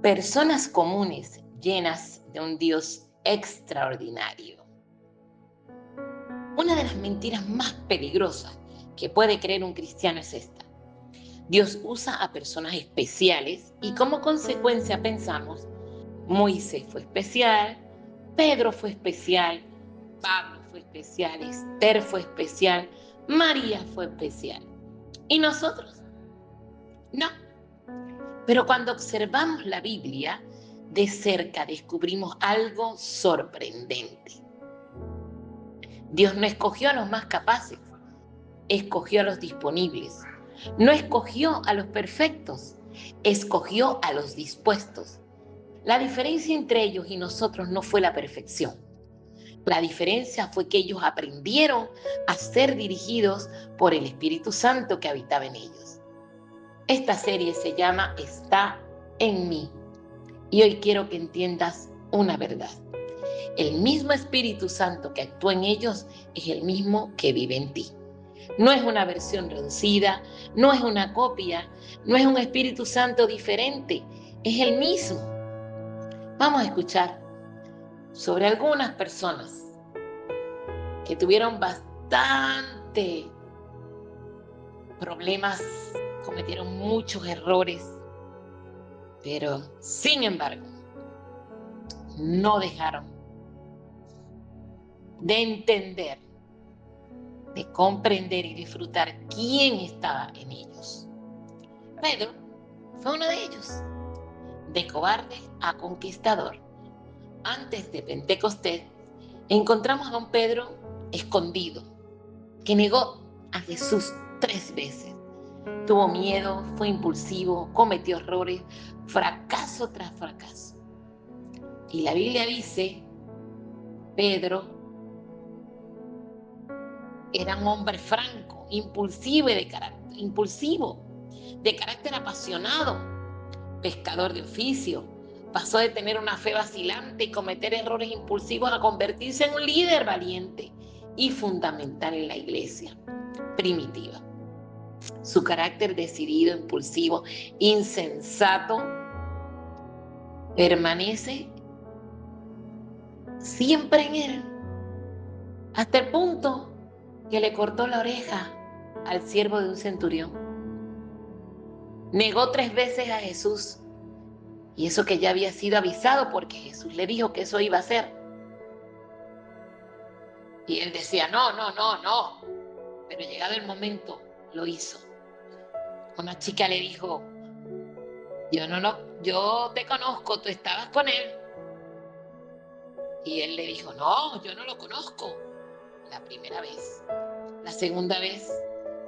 Personas comunes llenas de un Dios extraordinario. Una de las mentiras más peligrosas que puede creer un cristiano es esta: Dios usa a personas especiales y como consecuencia pensamos, Moisés fue especial, Pedro fue especial, Pablo fue especial, Esther fue especial, María fue especial. ¿Y nosotros? No. Pero cuando observamos la Biblia de cerca descubrimos algo sorprendente. Dios no escogió a los más capaces, escogió a los disponibles. No escogió a los perfectos, escogió a los dispuestos. La diferencia entre ellos y nosotros no fue la perfección. La diferencia fue que ellos aprendieron a ser dirigidos por el Espíritu Santo que habitaba en ellos. Esta serie se llama Está en mí. Y hoy quiero que entiendas una verdad. El mismo Espíritu Santo que actúa en ellos es el mismo que vive en ti. No es una versión reducida, no es una copia, no es un Espíritu Santo diferente, es el mismo. Vamos a escuchar sobre algunas personas que tuvieron bastante problemas, cometieron muchos errores, pero sin embargo, no dejaron de entender, de comprender y disfrutar quién estaba en ellos. Pedro fue uno de ellos, de cobarde a conquistador. Antes de Pentecostés, encontramos a un Pedro escondido, que negó a Jesús 3 veces. Tuvo miedo, fue impulsivo, cometió errores, fracaso tras fracaso. Y la Biblia dice, Pedro era un hombre franco, impulsivo de carácter apasionado, pescador de oficio. Pasó de tener una fe vacilante y cometer errores impulsivos a convertirse en un líder valiente y fundamental en la iglesia primitiva. Su carácter decidido, impulsivo, insensato, permanece siempre en él, hasta el punto que le cortó la oreja al siervo de un centurión. Negó 3 veces a Jesús, y eso que ya había sido avisado porque Jesús le dijo que eso iba a hacer. Y él decía, no, no, no, no. Pero llegado el momento, lo hizo. Una chica le dijo, yo te conozco, tú estabas con él. Y él le dijo, no, yo no lo conozco. La primera vez. La segunda vez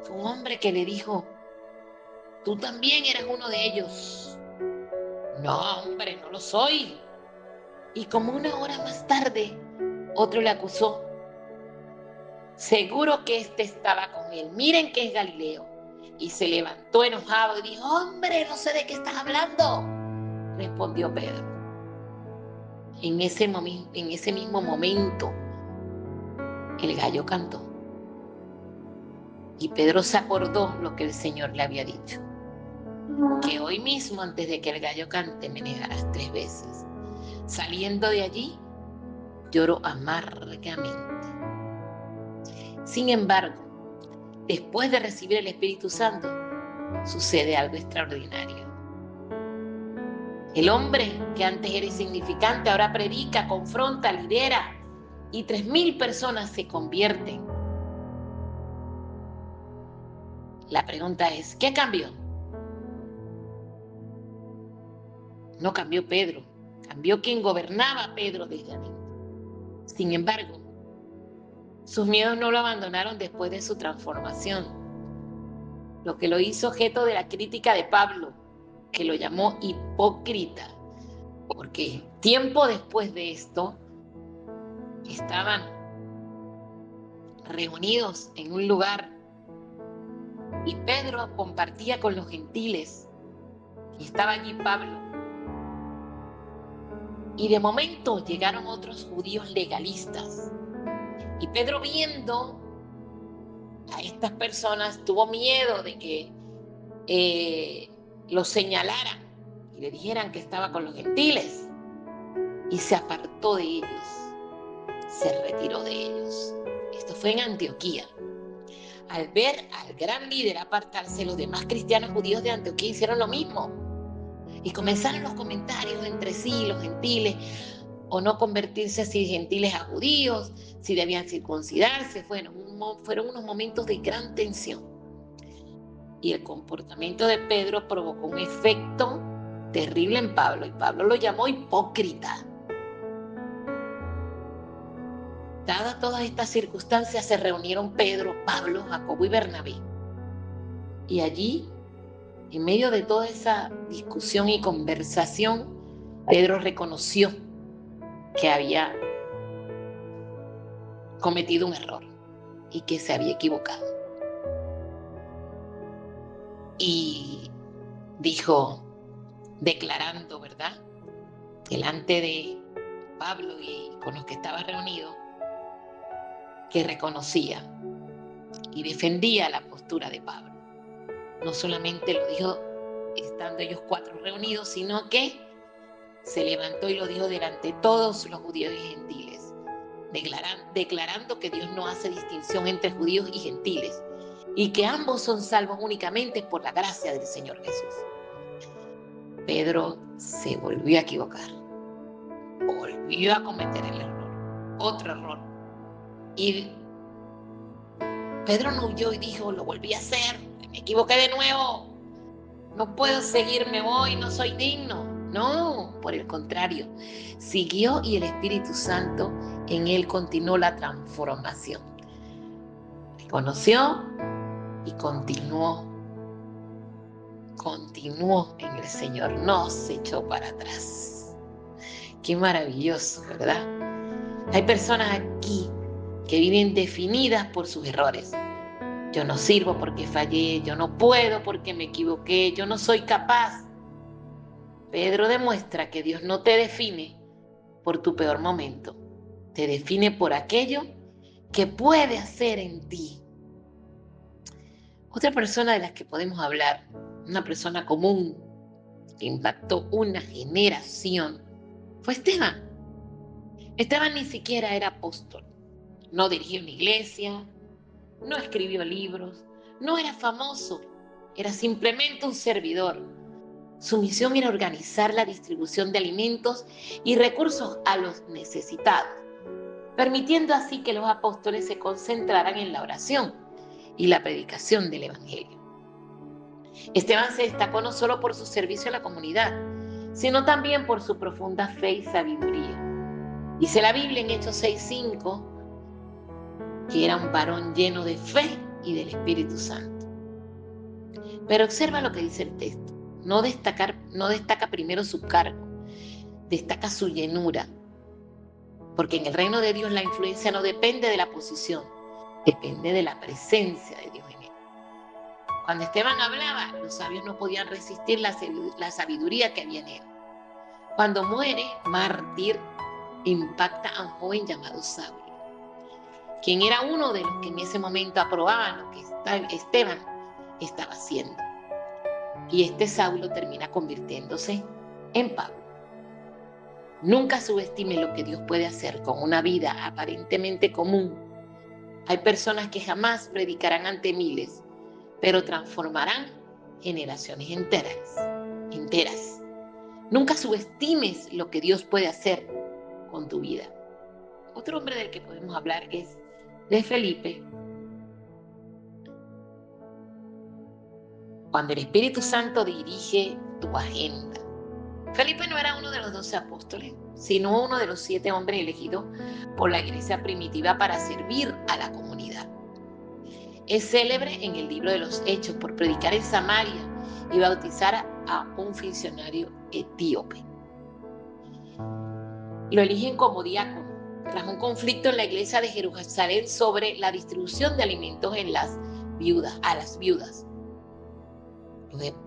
fue un hombre que le dijo, tú también eres uno de ellos. No, hombre, no lo soy. Y como 1 hora más tarde, otro le acusó. Seguro que este estaba con él. Miren que es Galileo. Y se levantó enojado y dijo, hombre, no sé de qué estás hablando. Respondió Pedro. En ese mismo momento, el gallo cantó. Y Pedro se acordó lo que el Señor le había dicho. Que hoy mismo, antes de que el gallo cante, me negarás 3 veces. Saliendo de allí, lloró amargamente. Sin embargo, después de recibir el Espíritu Santo, sucede algo extraordinario. El hombre que antes era insignificante ahora predica, confronta, lidera y 3,000 personas se convierten. La pregunta es, ¿qué cambió? No cambió Pedro, cambió quien gobernaba a Pedro desde adentro. Sin embargo, sus miedos no lo abandonaron después de su transformación, lo que lo hizo objeto de la crítica de Pablo, que lo llamó hipócrita, porque tiempo después de esto estaban reunidos en un lugar y Pedro compartía con los gentiles y estaba allí Pablo. Y de momento llegaron otros judíos legalistas y Pedro, viendo a estas personas, tuvo miedo de que lo señalaran y le dijeran que estaba con los gentiles. Y se apartó de ellos, se retiró de ellos. Esto fue en Antioquía. Al ver al gran líder apartarse, los demás cristianos judíos de Antioquía hicieron lo mismo. Y comenzaron los comentarios entre sí, los gentiles, o no convertirse así gentiles a judíos, si debían circuncidarse. Fueron unos momentos de gran tensión. Y el comportamiento de Pedro provocó un efecto terrible en Pablo, y Pablo lo llamó hipócrita. Dadas todas estas circunstancias, se reunieron Pedro, Pablo, Jacobo y Bernabé. Y allí, en medio de toda esa discusión y conversación, Pedro reconoció que había cometido un error y que se había equivocado. Y dijo, declarando, ¿verdad?, delante de Pablo y con los que estaba reunido, que reconocía y defendía la postura de Pablo. No solamente lo dijo estando ellos 4 reunidos, sino que se levantó y lo dijo delante de todos los judíos y gentiles, declarando que Dios no hace distinción entre judíos y gentiles y que ambos son salvos únicamente por la gracia del Señor Jesús. Pedro se volvió a equivocar, volvió a cometer el error, otro error. Y Pedro no huyó y dijo, lo volví a hacer, me equivoqué de nuevo, no puedo seguir, me voy, no soy digno. No, por el contrario, siguió y el Espíritu Santo en él continuó la transformación. Reconoció y continuó en el Señor, no se echó para atrás. Qué maravilloso, ¿verdad? Hay personas aquí que viven definidas por sus errores. Yo no sirvo porque fallé, yo no puedo porque me equivoqué, yo no soy capaz. Pedro demuestra que Dios no te define por tu peor momento, te define por aquello que puede hacer en ti. Otra persona de las que podemos hablar, una persona común que impactó una generación, fue Esteban. Esteban ni siquiera era apóstol, no dirigió una iglesia, no escribió libros, no era famoso, era simplemente un servidor. Su misión era organizar la distribución de alimentos y recursos a los necesitados, permitiendo así que los apóstoles se concentraran en la oración y la predicación del Evangelio. Esteban se destacó no solo por su servicio a la comunidad, sino también por su profunda fe y sabiduría. Dice la Biblia en Hechos 6:5 que era un varón lleno de fe y del Espíritu Santo. Pero observa lo que dice el texto. No destaca primero su cargo, destaca su llenura. Porque en el reino de Dios la influencia no depende de la posición, depende de la presencia de Dios en él. Cuando Esteban hablaba, los sabios no podían resistir la sabiduría que había en él. Cuando muere, mártir, impacta a un joven llamado Saulo, quien era uno de los que en ese momento aprobaban lo que Esteban estaba haciendo. Y este Saulo termina convirtiéndose en Pablo. Nunca subestime lo que Dios puede hacer con una vida aparentemente común. Hay personas que jamás predicarán ante miles, pero transformarán generaciones enteras. Nunca subestimes lo que Dios puede hacer con tu vida. Otro hombre del que podemos hablar es de Felipe. Cuando el Espíritu Santo dirige tu agenda. Felipe no era uno de los 12 apóstoles, sino uno de los 7 hombres elegidos por la iglesia primitiva para servir a la comunidad. Es célebre en el libro de los Hechos por predicar en Samaria y bautizar a un funcionario etíope. Lo eligen como diácono tras un conflicto en la iglesia de Jerusalén sobre la distribución de alimentos a las viudas.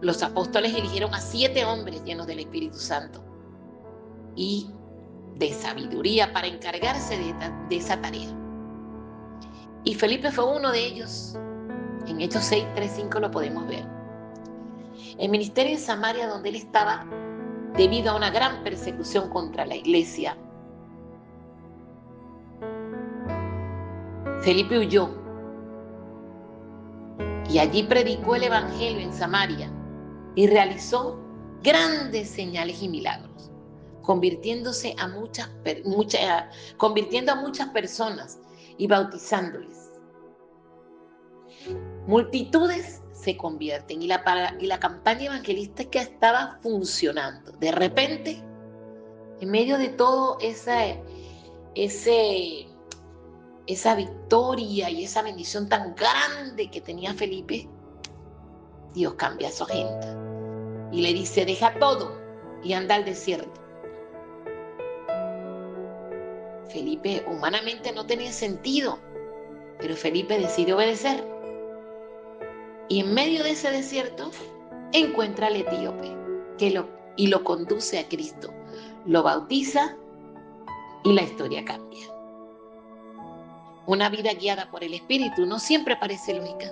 Los apóstoles eligieron a 7 hombres llenos del Espíritu Santo y de sabiduría para encargarse de esa tarea. Y Felipe fue uno de ellos. En Hechos 6, 3, 5 lo podemos ver. El ministerio en Samaria, donde él estaba, debido a una gran persecución contra la iglesia, Felipe huyó y allí predicó el evangelio en Samaria y realizó grandes señales y milagros, convirtiendo a muchas personas y bautizándoles. Multitudes se convierten y la campaña evangelística estaba funcionando. De repente, en medio de todo esa victoria y esa bendición tan grande que tenía Felipe, Dios cambia su agenda y le dice: deja todo y anda al desierto. Felipe humanamente no tenía sentido, pero Felipe decide obedecer. Y en medio de ese desierto encuentra al etíope y lo conduce a Cristo, lo bautiza y la historia cambia. Una vida guiada por el Espíritu no siempre parece lógica.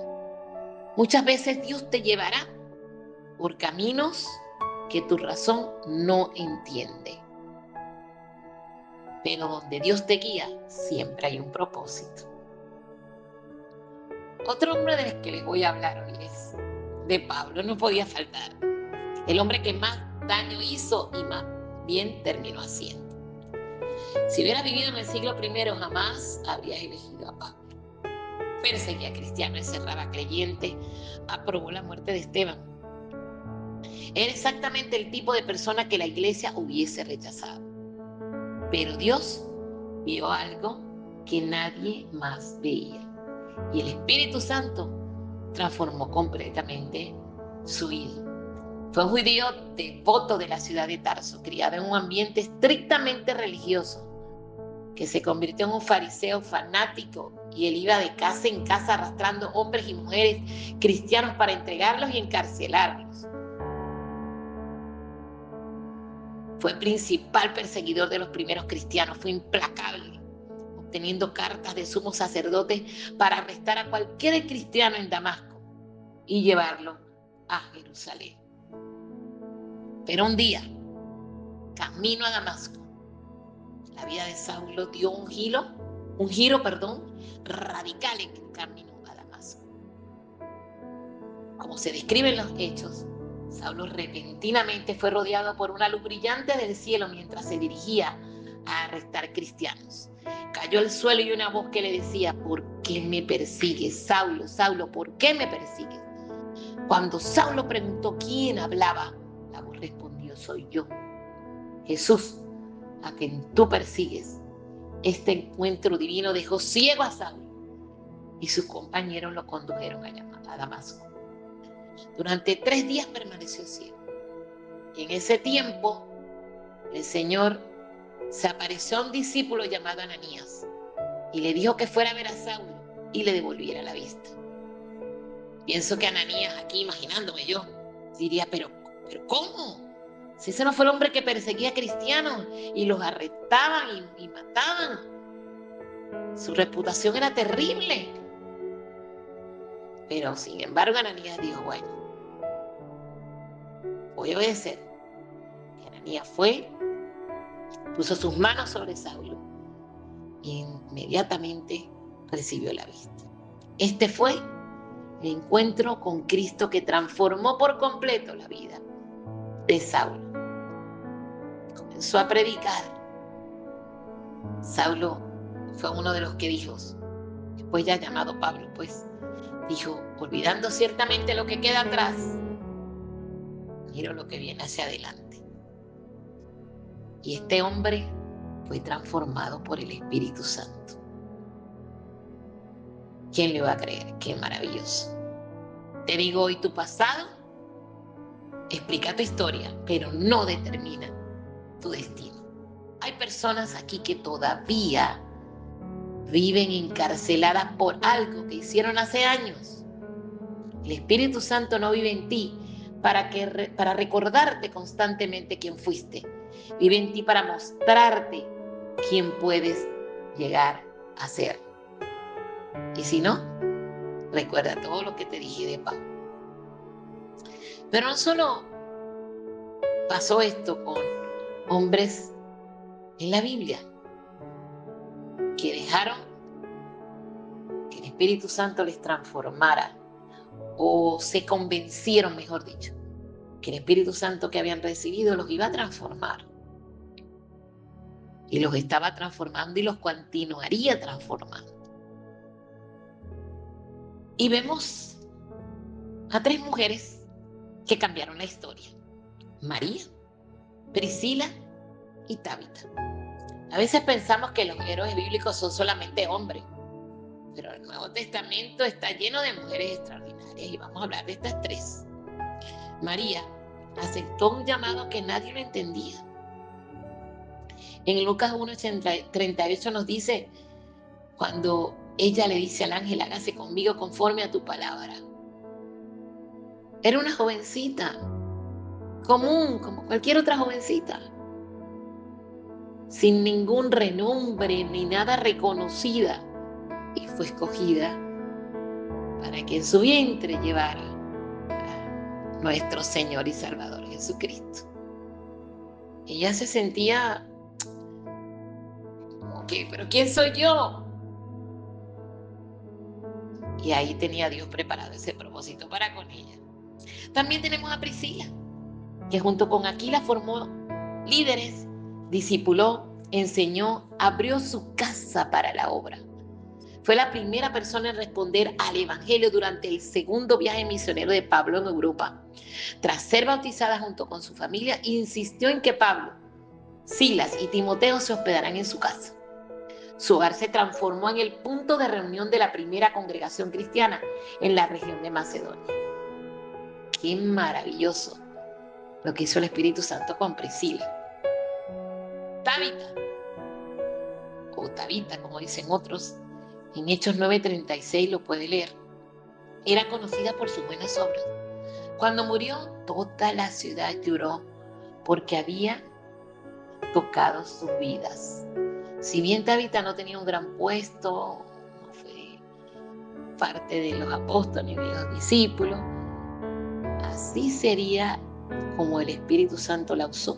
Muchas veces Dios te llevará por caminos que tu razón no entiende. Pero donde Dios te guía, siempre hay un propósito. Otro hombre del que les voy a hablar hoy es de Pablo, no podía faltar. El hombre que más daño hizo y más bien terminó haciendo. Si hubiera vivido en el siglo I, jamás habría elegido a Pablo. Perseguía a cristianos, encerraba a creyentes, aprobó la muerte de Esteban. Era exactamente el tipo de persona que la iglesia hubiese rechazado. Pero Dios vio algo que nadie más veía. Y el Espíritu Santo transformó completamente su vida. Fue un judío devoto de la ciudad de Tarso, criado en un ambiente estrictamente religioso, que se convirtió en un fariseo fanático, y él iba de casa en casa arrastrando hombres y mujeres cristianos para entregarlos y encarcelarlos. Fue principal perseguidor de los primeros cristianos, fue implacable, obteniendo cartas de sumos sacerdotes para arrestar a cualquier cristiano en Damasco y llevarlo a Jerusalén. Pero un día, camino a Damasco, la vida de Saulo dio un giro radical en el camino a Damasco. Como se describe en los hechos, Saulo repentinamente fue rodeado por una luz brillante del cielo mientras se dirigía a arrestar cristianos. Cayó al suelo y una voz que le decía: ¿por qué me persigues, Saulo, Saulo? ¿Por qué me persigues? Cuando Saulo preguntó quién hablaba, la voz respondió: soy yo, Jesús, a quien tú persigues. Este encuentro divino dejó ciego a Saulo y sus compañeros lo condujeron a Damasco. Durante 3 días permaneció ciego. Y en ese tiempo, el Señor se apareció a un discípulo llamado Ananías y le dijo que fuera a ver a Saulo y le devolviera la vista. Pienso que Ananías, aquí imaginándome yo, diría: pero ¿cómo? Si ese no fue el hombre que perseguía a cristianos y los arrestaban y mataban. Su reputación era terrible. Pero sin embargo Ananías dijo: bueno, voy a obedecer. Y Ananías fue, puso sus manos sobre Saulo y inmediatamente recibió la vista. Este fue el encuentro con Cristo que transformó por completo la vida de Saulo. Comenzó a predicar. Saulo fue uno de los que dijo, después ya llamado Pablo, pues, dijo: olvidando ciertamente lo que queda atrás, miro lo que viene hacia adelante. Y este hombre fue transformado por el Espíritu Santo. ¿Quién le va a creer? Qué maravilloso. Te digo hoy, tu pasado explica tu historia, pero no determina tu destino. Hay personas aquí que todavía viven encarceladas por algo que hicieron hace años. El Espíritu Santo no vive en ti para recordarte constantemente quién fuiste. Vive en ti para mostrarte quién puedes llegar a ser. Y si no, recuerda todo lo que te dije de Pablo. Pero no solo pasó esto con hombres en la Biblia que dejaron que el Espíritu Santo les transformara, o se convencieron, mejor dicho, que el Espíritu Santo que habían recibido los iba a transformar. Y los estaba transformando y los continuaría transformando. Y vemos a 3 mujeres que cambiaron la historia: María, Priscila y Tabita. A veces pensamos que los héroes bíblicos son solamente hombres, pero el Nuevo Testamento está lleno de mujeres extraordinarias y vamos a hablar de estas 3. María aceptó un llamado que nadie lo entendía. En Lucas 1:38 nos dice, cuando ella le dice al ángel: hágase conmigo conforme a tu palabra. Era una jovencita común, como cualquier otra jovencita, sin ningún renombre ni nada reconocida, y fue escogida para que en su vientre llevara a nuestro Señor y Salvador Jesucristo. Ella se sentía como que, ¿pero quién soy yo? Y ahí tenía Dios preparado ese propósito para con ella. También tenemos a Priscila, que junto con Aquila formó líderes, discipuló, enseñó, abrió su casa para la obra. Fue la primera persona en responder al Evangelio durante el segundo viaje misionero de Pablo en Europa. Tras ser bautizada junto con su familia, insistió en que Pablo, Silas y Timoteo se hospedaran en su casa. Su hogar se transformó en el punto de reunión de la primera congregación cristiana en la región de Macedonia. Qué maravilloso lo que hizo el Espíritu Santo con Priscila. Tabita, o Tabita como dicen otros, en Hechos 9:36 lo puede leer, era conocida por sus buenas obras. Cuando murió, toda la ciudad lloró porque había tocado sus vidas. Si bien Tabita no tenía un gran puesto, no fue parte de los apóstoles ni de los discípulos, así sería como el Espíritu Santo la usó,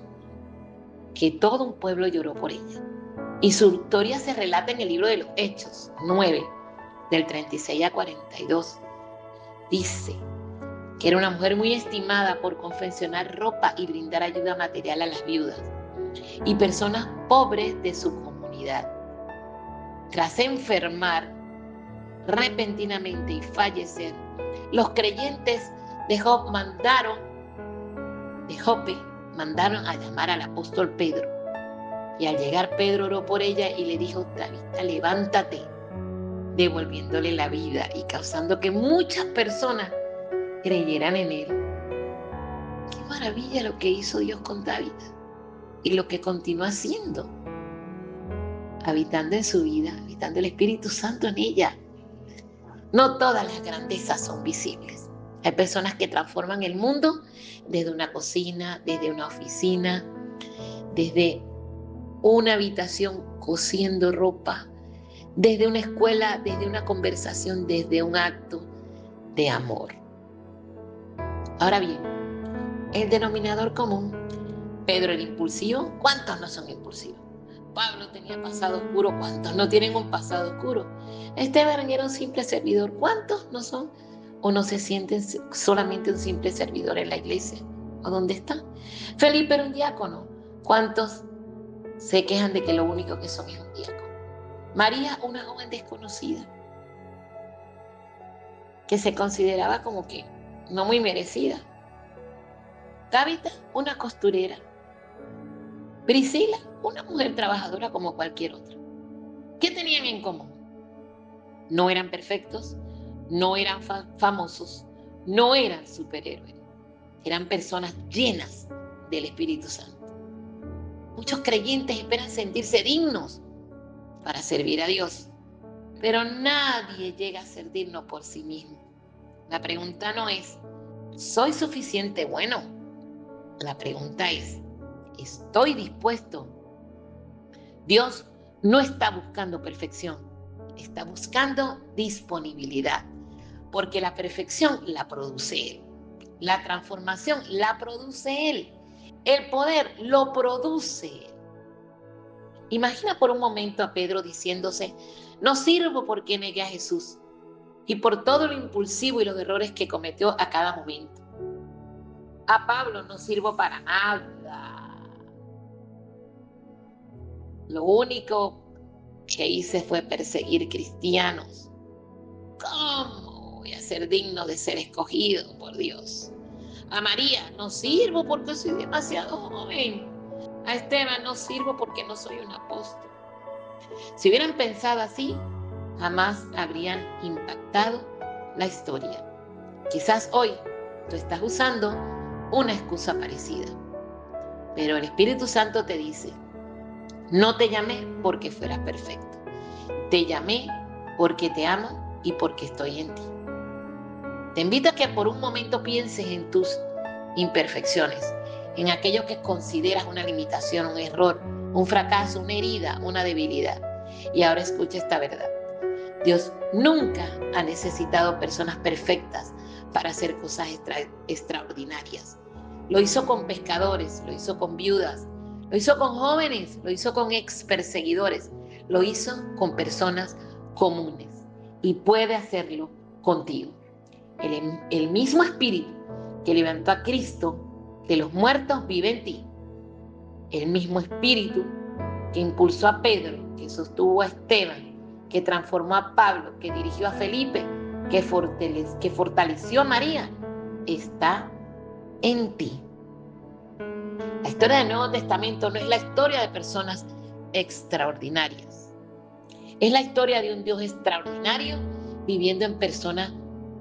que todo un pueblo lloró por ella. Y su historia se relata en el libro de los Hechos 9, del 36 a 42. Dice que era una mujer muy estimada por confeccionar ropa y brindar ayuda material a las viudas y personas pobres de su comunidad. Tras enfermar repentinamente y fallecer, los creyentes de Jope mandaron a llamar al apóstol Pedro. Y al llegar, Pedro oró por ella y le dijo: Tabita, levántate, devolviéndole la vida y causando que muchas personas creyeran en él. Qué maravilla lo que hizo Dios con Tabita y lo que continúa haciendo, habitando en su vida, habitando el Espíritu Santo en ella. No todas las grandezas son visibles. Hay personas que transforman el mundo desde una cocina, desde una oficina, desde una habitación cosiendo ropa, desde una escuela, desde una conversación, desde un acto de amor. Ahora bien, el denominador común: Pedro era impulsivo. ¿Cuántos no son impulsivos? Pablo tenía pasado oscuro. ¿Cuántos no tienen un pasado oscuro? Esteban era un simple servidor. ¿Cuántos no son o no se sienten solamente un simple servidor en la iglesia o donde está? Felipe era un diácono. ¿Cuántos se quejan de que lo único que son es un diácono? María, una joven desconocida que se consideraba como que no muy merecida. Tabita, una costurera. Priscila, una mujer trabajadora como cualquier otra. ¿Qué tenían en común? No eran perfectos, no eran famosos, no eran superhéroes. Eran personas llenas del Espíritu Santo. Muchos creyentes esperan sentirse dignos para servir a Dios, pero nadie llega a ser digno por sí mismo. La pregunta no es: ¿soy suficiente bueno? La pregunta es: ¿estoy dispuesto? Dios no está buscando perfección, está buscando disponibilidad, porque la perfección la produce Él, la transformación la produce Él, El poder lo produce Él. Imagina por un momento a Pedro diciéndose, no sirvo porque negué a Jesús y por todo lo impulsivo y los errores que cometió a cada momento. A Pablo no sirvo para nada. Lo único que hice fue perseguir cristianos. ¿Cómo voy a ser digno de ser escogido por Dios? A María no sirvo porque soy demasiado joven. A Esteban no sirvo porque no soy un apóstol. Si hubieran pensado así, jamás habrían impactado la historia. Quizás hoy tú estás usando una excusa parecida, pero el Espíritu Santo te dice, no te llamé porque fueras perfecto. Te llamé porque te amo y porque estoy en ti. Te invito a que por un momento pienses en tus imperfecciones, en aquello que consideras una limitación, un error, un fracaso, una herida, una debilidad. Y ahora escucha esta verdad. Dios nunca ha necesitado personas perfectas para hacer cosas extraordinarias. Lo hizo con pescadores, lo hizo con viudas, lo hizo con jóvenes, lo hizo con ex perseguidores, lo hizo con personas comunes y puede hacerlo contigo. El mismo Espíritu que levantó a Cristo de los muertos vive en ti. El mismo Espíritu que impulsó a Pedro, que sostuvo a Esteban, que transformó a Pablo, que dirigió a Felipe, que fortaleció a María, está en ti. La historia del Nuevo Testamento no es la historia de personas extraordinarias. Es la historia de un Dios extraordinario viviendo en personas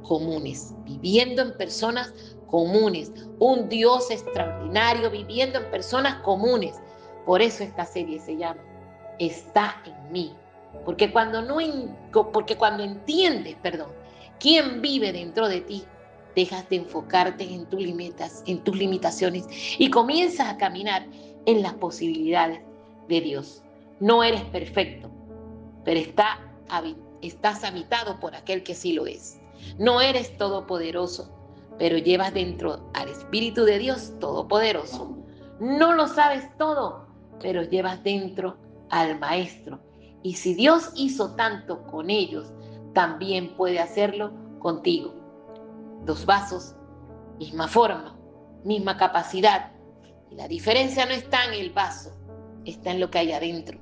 comunes, viviendo en personas comunes. Un Dios extraordinario viviendo en personas comunes. Por eso esta serie se llama Está en mí. Porque cuando entiendes, quién vive dentro de ti, dejas de enfocarte en tus limitaciones y comienzas a caminar en las posibilidades de Dios. No eres perfecto, pero estás habitado por aquel que sí lo es. No eres todopoderoso, pero llevas dentro al Espíritu de Dios todopoderoso. No lo sabes todo, pero llevas dentro al Maestro. Y si Dios hizo tanto con ellos, también puede hacerlo contigo. Dos vasos, misma forma, misma capacidad. Y la diferencia no está en el vaso, está en lo que hay adentro.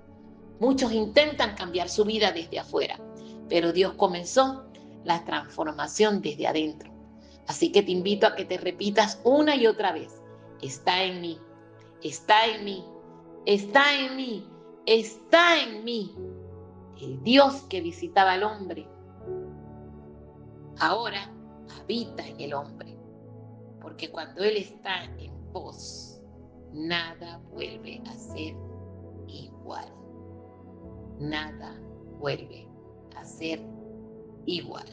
Muchos intentan cambiar su vida desde afuera, pero Dios comenzó la transformación desde adentro. Así que te invito a que te repitas una y otra vez. Está en mí, está en mí, está en mí, está en mí. El Dios que visitaba al hombre ahora habita en el hombre, porque cuando Él está en vos, nada vuelve a ser igual. Nada vuelve a ser igual.